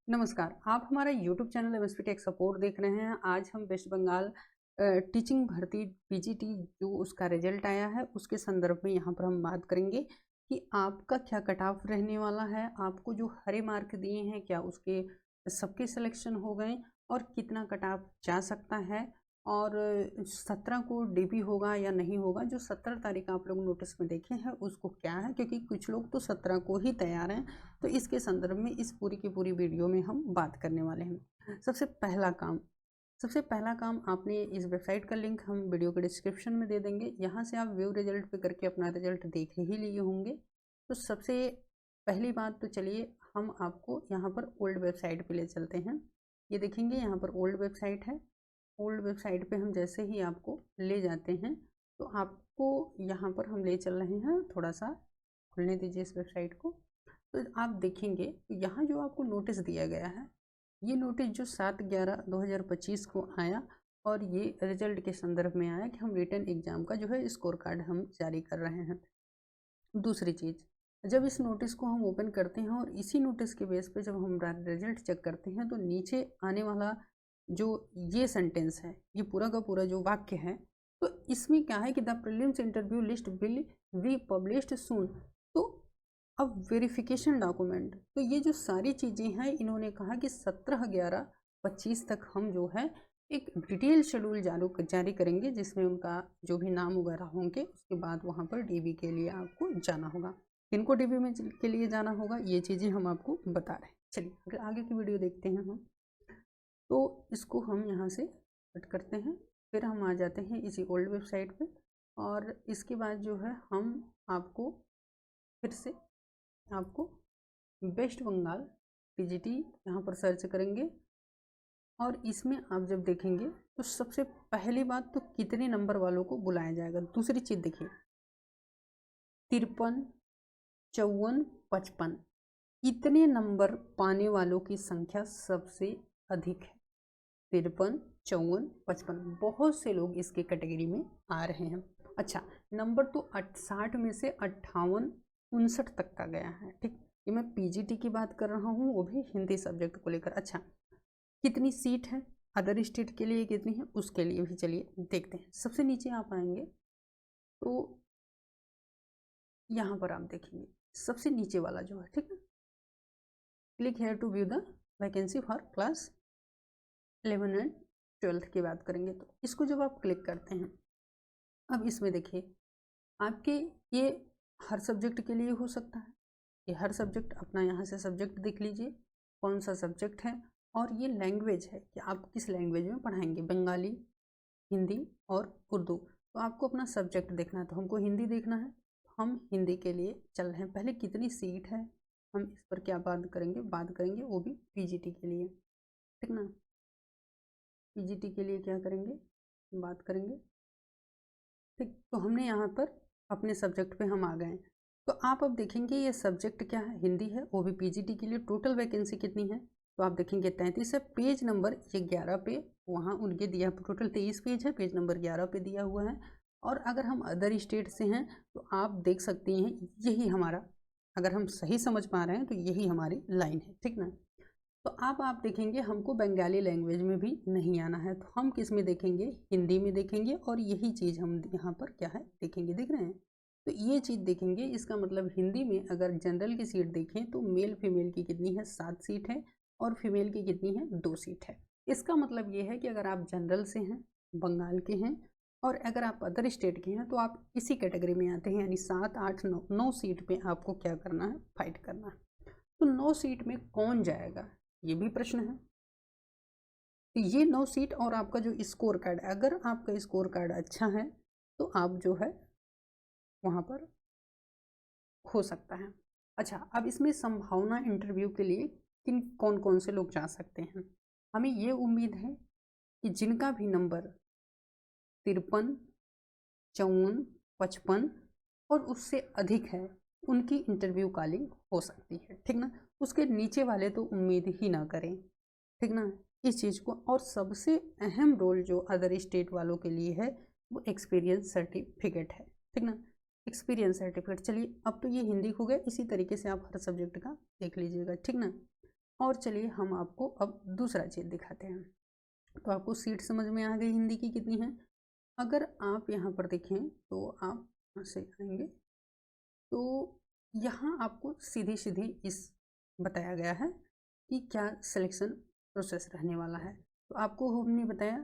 नमस्कार, आप हमारा YouTube channel MSP tech support देख रहे हैं। आज हम वेस्ट बंगाल टीचिंग भर्ती पीजीटी जो उसका रिजल्ट आया है उसके संदर्भ में यहाँ पर हम बात करेंगे कि आपका क्या कट ऑफ रहने वाला है। आपको जो हरे मार्क दिए हैं क्या उसके सबके सिलेक्शन हो गए और कितना कट ऑफ जा सकता है, और 17 को डीबी होगा या नहीं होगा। जो 17 तारीख आप लोग नोटिस में देखे हैं उसको क्या है, क्योंकि कुछ लोग तो 17 को ही तैयार हैं। तो इसके संदर्भ में इस पूरी की पूरी वीडियो में हम बात करने वाले हैं। सबसे पहला काम आपने इस वेबसाइट का लिंक हम वीडियो के डिस्क्रिप्शन में दे देंगे। यहाँ से आप व्यू रिजल्ट पे करके अपना रिजल्ट देख ही लिए होंगे। तो सबसे पहली बात तो चलिए हम आपको यहाँ पर ओल्ड वेबसाइट पे ले चलते हैं। ये देखेंगे यहाँ पर ओल्ड वेबसाइट है। ओल्ड वेबसाइट पे हम जैसे ही आपको ले जाते हैं तो आपको यहाँ पर हम ले चल रहे हैं। थोड़ा सा खुलने दीजिए इस वेबसाइट को। तो आप देखेंगे यहाँ जो आपको नोटिस दिया गया है, ये नोटिस जो 7/11/2025 को आया और ये रिजल्ट के संदर्भ में आया कि हम रिटन एग्जाम का जो है स्कोर कार्ड हम जारी कर रहे हैं। दूसरी चीज़, जब इस नोटिस को हम ओपन करते हैं और इसी नोटिस के बेस पे जब हम रिजल्ट चेक करते हैं तो नीचे आने वाला जो ये सेंटेंस है, ये पूरा का पूरा जो वाक्य है, तो इसमें क्या है कि the prelims interview list will be published soon. तो अब वेरिफिकेशन डॉक्यूमेंट, तो ये जो सारी चीज़ें हैं इन्होंने कहा कि 17/11/25 तक हम जो है एक डिटेल शेड्यूल जारी करेंगे, जिसमें उनका जो भी नाम वगैरह होंगे उसके बाद वहाँ पर डीबी के लिए आपको जाना होगा। किनको डीबी में के लिए जाना होगा ये चीज़ें हम आपको बता रहे हैं। चलिए अगर आगे की वीडियो देखते हैं हम, तो इसको हम यहाँ से कट करते हैं। फिर हम आ जाते हैं इसी ओल्ड वेबसाइट पे और इसके बाद जो है हम आपको फिर से आपको वेस्ट बंगाल पीजीटी यहाँ पर सर्च करेंगे और इसमें आप जब देखेंगे तो सबसे पहली बात तो कितने नंबर वालों को बुलाया जाएगा। दूसरी चीज़ देखिए 53, 54, 55 इतने नंबर पाने वालों की संख्या सबसे अधिक है। 53, 54, 55 बहुत से लोग इसके कैटेगरी में आ रहे हैं। अच्छा, नंबर तो 60 में से 58, 59 तक का गया है। ठीक, ये मैं पीजीटी की बात कर रहा हूँ, वो भी हिंदी सब्जेक्ट को लेकर। अच्छा, कितनी सीट है अदर स्टेट के लिए, कितनी है उसके लिए भी चलिए देखते हैं। सबसे नीचे आप आएंगे तो यहाँ पर आप देखेंगे सबसे नीचे वाला जो है, ठीक है, click here to view the vacancy for class 11 and 12 की बात करेंगे। तो इसको जब आप क्लिक करते हैं, अब इसमें देखिए आपके ये हर सब्जेक्ट के लिए हो सकता है। ये हर सब्जेक्ट अपना यहाँ से सब्जेक्ट देख लीजिए कौन सा सब्जेक्ट है, और ये लैंग्वेज है कि आप किस लैंग्वेज में पढ़ाएंगे, बंगाली, हिंदी और उर्दू। तो आपको अपना सब्जेक्ट देखना है, तो हमको हिंदी देखना है, हम हिंदी के लिए चल रहे हैं। पहले कितनी सीट है हम इस पर क्या बात करेंगे वो भी पीजीटी के लिए, ठीक ना। पीजीटी के लिए क्या करेंगे, बात करेंगे, ठीक। तो हमने यहाँ पर अपने सब्जेक्ट पे हम आ गए। तो आप अब देखेंगे ये सब्जेक्ट क्या है, हिंदी है, वो भी पीजीटी के लिए। टोटल वैकेंसी कितनी है तो आप देखेंगे 33 है। पेज नंबर ये 11 पे वहाँ उनके दिया, टोटल 23 पेज है, पेज नंबर 11 पे दिया हुआ है। और अगर हम अदर स्टेट से हैं तो आप देख सकते हैं यही हमारा, अगर हम सही समझ पा रहे हैं तो यही हमारी लाइन है, ठीक ना। तो अब आप देखेंगे हमको बंगाली लैंग्वेज में भी नहीं आना है, तो हम किस में देखेंगे, हिंदी में देखेंगे। और यही चीज़ हम यहाँ पर क्या है देखेंगे, देख रहे हैं, तो ये चीज़ देखेंगे। इसका मतलब हिंदी में अगर जनरल की सीट देखें तो मेल फीमेल की कितनी है, 7 सीट है, और फीमेल की कितनी है, 2 सीट है। इसका मतलब ये है कि अगर आप जनरल से हैं, बंगाल के हैं, और अगर आप अदर स्टेट के हैं तो आप इसी कैटेगरी में आते हैं, यानी 7, 8, 9 सीट पे आपको क्या करना है, फाइट करना है। तो 9 सीट में कौन जाएगा ये भी प्रश्न है। तो ये 9 सीट और आपका जो स्कोर कार्ड, अगर आपका स्कोर कार्ड अच्छा है तो आप जो है वहाँ पर हो सकता है। अच्छा, अब इसमें संभावना इंटरव्यू के लिए कौन कौन से लोग जा सकते हैं। हमें ये उम्मीद है कि जिनका भी नंबर 53, 54, 55 और उससे अधिक है उनकी इंटरव्यू कॉलिंग हो सकती है, ठीक ना। उसके नीचे वाले तो उम्मीद ही ना करें, ठीक ना, इस चीज़ को। और सबसे अहम रोल जो अदर स्टेट वालों के लिए है वो एक्सपीरियंस सर्टिफिकेट है, ठीक ना, एक्सपीरियंस सर्टिफिकेट। चलिए अब तो ये हिंदी हो गया, इसी तरीके से आप हर सब्जेक्ट का देख लीजिएगा, ठीक ना। और चलिए हम आपको अब दूसरा चीज़ दिखाते हैं। तो आपको सीट समझ में आ गई हिंदी की कितनी है। अगर आप यहाँ पर देखें तो आप यहाँ से आएंगे तो यहाँ आपको सीधे सीधे इस बताया गया है कि क्या सिलेक्शन प्रोसेस रहने वाला है। तो आपको हमने बताया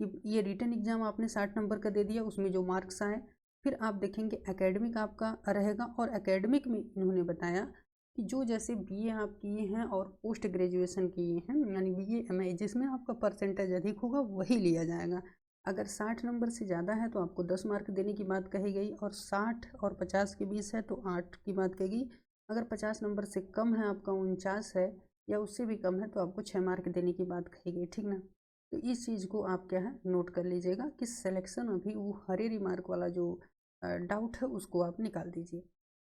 कि ये रिटन एग्ज़ाम आपने 60 नंबर का दे दिया, उसमें जो मार्क्स आए, फिर आप देखेंगे एकेडमिक आपका रहेगा। और एकेडमिक में इन्होंने बताया कि जो जैसे बीए आप किए हैं और पोस्ट ग्रेजुएशन किए हैं, यानी बीए एमए, जिसमें आपका परसेंटेज अधिक होगा वही लिया जाएगा। अगर 60 नंबर से ज़्यादा है तो आपको 10 मार्क देने की बात कही गई, और 60 और 50 के बीच है तो 8 की बात कही। अगर 50 नंबर से कम है, आपका 49 है या उससे भी कम है, तो आपको 6 मार्क देने की बात कही गई, ठीक ना। तो इस चीज़ को आप क्या है नोट कर लीजिएगा कि सिलेक्शन अभी वो हरे रिमार्क वाला जो डाउट है उसको आप निकाल दीजिए।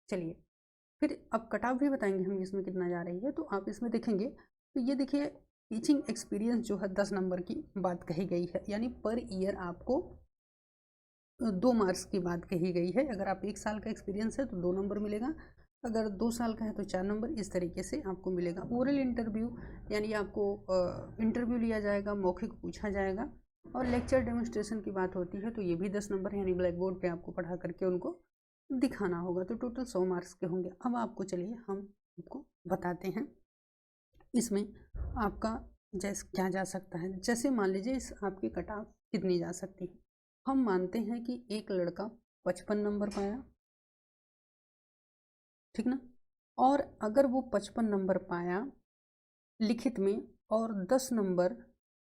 चलिए फिर अब कट ऑफ भी बताएंगे हम इसमें कितना जा रही है। तो आप इसमें देखेंगे तो ये देखिए टीचिंग एक्सपीरियंस जो है 10 नंबर की बात कही गई है, यानी पर ईयर आपको 2 मार्क्स की बात कही गई है। अगर आप 1 साल का एक्सपीरियंस है तो 2 नंबर मिलेगा, अगर 2 साल का है तो 4 नंबर, इस तरीके से आपको मिलेगा। ओरल इंटरव्यू यानी आपको इंटरव्यू लिया जाएगा, मौखिक पूछा जाएगा। और लेक्चर डेमोन्स्ट्रेशन की बात होती है तो ये भी 10 नंबर, यानी ब्लैक बोर्ड पर आपको पढ़ा करके उनको दिखाना होगा। तो टोटल 100 मार्क्स के होंगे। अब आपको चलिए हम आपको बताते हैं इसमें आपका जैसे क्या जा सकता है। जैसे मान लीजिए इस आपकी कट ऑफ कितनी जा सकती है। हम मानते हैं कि एक लड़का 55 नंबर पाया, ठीक ना। और अगर वो 55 नंबर पाया लिखित में, और 10 नंबर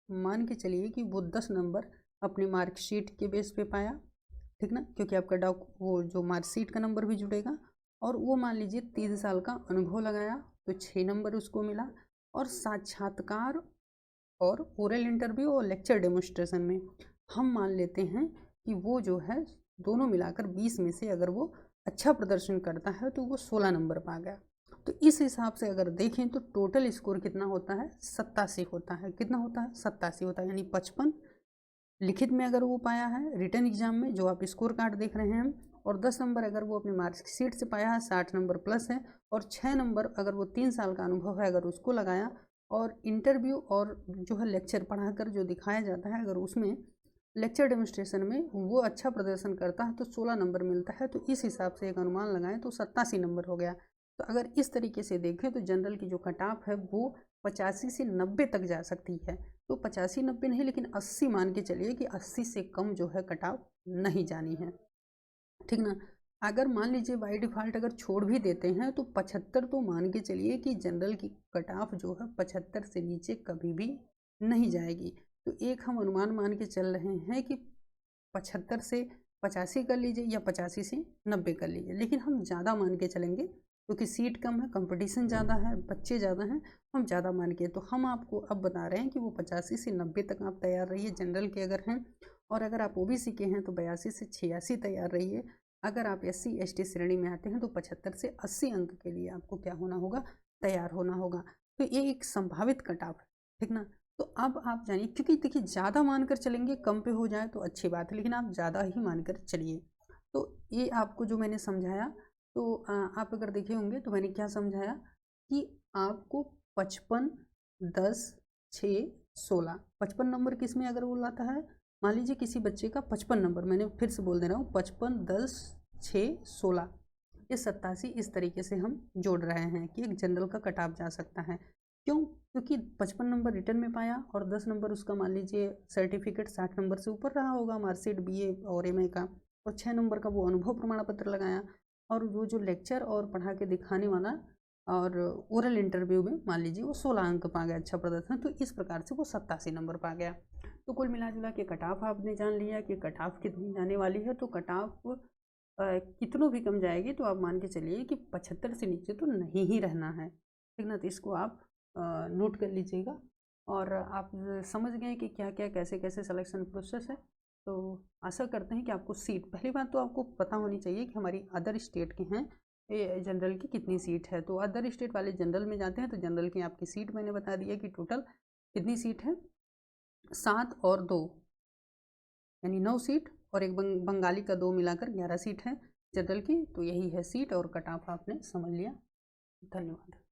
मान के चलिए कि वो 10 नंबर अपनी मार्कशीट के बेस पे पाया, ठीक ना, क्योंकि आपका वो जो मार्कशीट का नंबर भी जुड़ेगा। और वो मान लीजिए 3 साल का अनुभव लगाया तो 6 नंबर उसको मिला। और साक्षात्कार और ओरल इंटरव्यू और लेक्चर डेमोन्स्ट्रेशन में हम मान लेते हैं कि वो जो है दोनों मिलाकर 20 में से अगर वो अच्छा प्रदर्शन करता है तो वो 16 नंबर पा गया। तो इस हिसाब से अगर देखें तो टोटल स्कोर कितना होता है, 87 होता है। कितना होता है, 87 होता है। यानी 55 लिखित में अगर वो पाया है रिटन एग्जाम में, जो आप स्कोर कार्ड देख रहे हैं, और 10 नंबर अगर वो अपनी मार्कशीट से पाया है, 60 नंबर प्लस है। और 6 नंबर अगर वो 3 साल का अनुभव है अगर उसको लगाया, और इंटरव्यू और जो है लेक्चर पढ़ाकर जो दिखाया जाता है अगर उसमें लेक्चर डेमोन्स्ट्रेशन में वो अच्छा प्रदर्शन करता है तो 16 नंबर मिलता है। तो इस हिसाब से एक अनुमान लगाएं तो 87 नंबर हो गया। तो अगर इस तरीके से देखें तो जनरल की जो कट ऑफ है वो 85 से 90 तक जा सकती है। तो 85-90 नहीं, लेकिन 80 मान के चलिए कि 80 से कम जो है कट ऑफ नहीं जानी है, ठीक ना। अगर मान लीजिए बाई डिफ़ॉल्ट अगर छोड़ भी देते हैं तो 75 तो मान के चलिए कि जनरल की कट ऑफ जो है 75 से नीचे कभी भी नहीं जाएगी। तो एक हम अनुमान मान के चल रहे हैं कि 75 से 85 कर लीजिए या 85 से 90 कर लीजिए, लेकिन हम ज़्यादा मान के चलेंगे क्योंकि सीट कम है, कंपटीशन ज़्यादा है, बच्चे ज़्यादा हैं, हम ज़्यादा मान के। तो हम आपको अब बता रहे हैं कि वो 85 से 90 तक आप तैयार रहिए जनरल के अगर हैं, और अगर आप ओबीसी के हैं तो 82 से 86 तैयार रहिए। अगर आप SC ST श्रेणी में आते हैं तो 75 से 80 अंक के लिए आपको क्या होना होगा, तैयार होना होगा। तो ये एक संभावित कट ऑफ है, ठीक ना। तो अब आप जानिए, क्योंकि देखिए ज़्यादा मानकर चलेंगे कम पे हो जाए तो अच्छी बात है, लेकिन आप ज़्यादा ही मानकर चलिए। तो ये आपको जो मैंने समझाया, तो आप अगर देखे होंगे तो मैंने क्या समझाया कि आपको 55, 10, 6, 16, 55 नंबर किस में अगर वो लाता है, मान लीजिए किसी बच्चे का 55 नंबर, मैंने फिर से बोल दे रहा हूँ, 55, 10, 6, 16, ये 87 इस तरीके से हम जोड़ रहे हैं कि एक जनरल का कट ऑफ जा सकता है। क्यों, क्योंकि 55 नंबर रिटर्न में पाया और 10 नंबर उसका मान लीजिए सर्टिफिकेट 60 नंबर से ऊपर रहा होगा, मार्कशीट BA और MA का, और 6 नंबर का वो अनुभव प्रमाण पत्र लगाया, और वो जो लेक्चर और पढ़ा के दिखाने वाला और ओरल इंटरव्यू में मान लीजिए वो 16 अंक पा गया, अच्छा प्रदर्शन। तो इस प्रकार से वो 87 नंबर पा गया। तो कुल मिला जुला के कट ऑफ आपने जान लिया कि कट ऑफ कितनी जाने वाली है। तो कट ऑफ कितनों भी कम जाएगी तो आप मान के चलिए कि 75 से नीचे तो नहीं ही रहना है, ठीक ना। तो इसको आप नोट कर लीजिएगा, और आप समझ गए कि क्या क्या कैसे कैसे सिलेक्शन प्रोसेस है। तो आशा करते हैं कि आपको सीट, पहली बात तो आपको पता होनी चाहिए कि हमारी अदर स्टेट के हैं ये जनरल की कितनी सीट है। तो अदर स्टेट वाले जनरल में जाते हैं तो जनरल की आपकी सीट मैंने बता दिया कि टोटल कितनी सीट है, 7 और 2 यानी 9 सीट, और एक बंगाली का 2 मिलाकर 11 सीट है जनरल की। तो यही है सीट और कट ऑफ आपने समझ लिया। धन्यवाद।